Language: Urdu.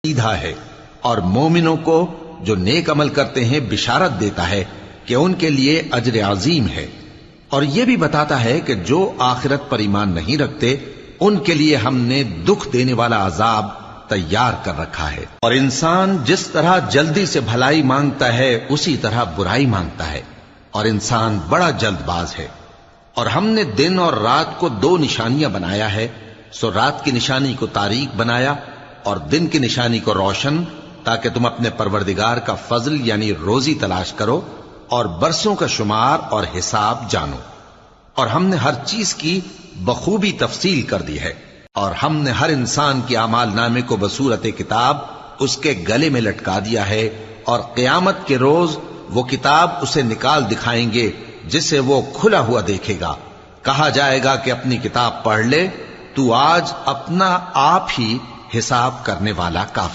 سیدھا ہے، اور مومنوں کو جو نیک عمل کرتے ہیں بشارت دیتا ہے کہ ان کے لیے اجر عظیم ہے، اور یہ بھی بتاتا ہے کہ جو آخرت پر ایمان نہیں رکھتے ان کے لیے ہم نے دکھ دینے والا عذاب تیار کر رکھا ہے۔ اور انسان جس طرح جلدی سے بھلائی مانگتا ہے اسی طرح برائی مانگتا ہے، اور انسان بڑا جلد باز ہے۔ اور ہم نے دن اور رات کو دو نشانیاں بنایا ہے، سو رات کی نشانی کو تاریک بنایا اور دن کی نشانی کو روشن، تاکہ تم اپنے پروردگار کا فضل یعنی روزی تلاش کرو اور برسوں کا شمار اور حساب جانو۔ اور ہم نے ہر چیز کی بخوبی تفصیل کر دی ہے، اور ہم نے ہر انسان کے اعمال نامے کو بصورت کتاب اس کے گلے میں لٹکا دیا ہے، اور قیامت کے روز وہ کتاب اسے نکال دکھائیں گے جسے وہ کھلا ہوا دیکھے گا۔ کہا جائے گا کہ اپنی کتاب پڑھ لے، تو آج اپنا آپ ہی حساب کرنے والا کافی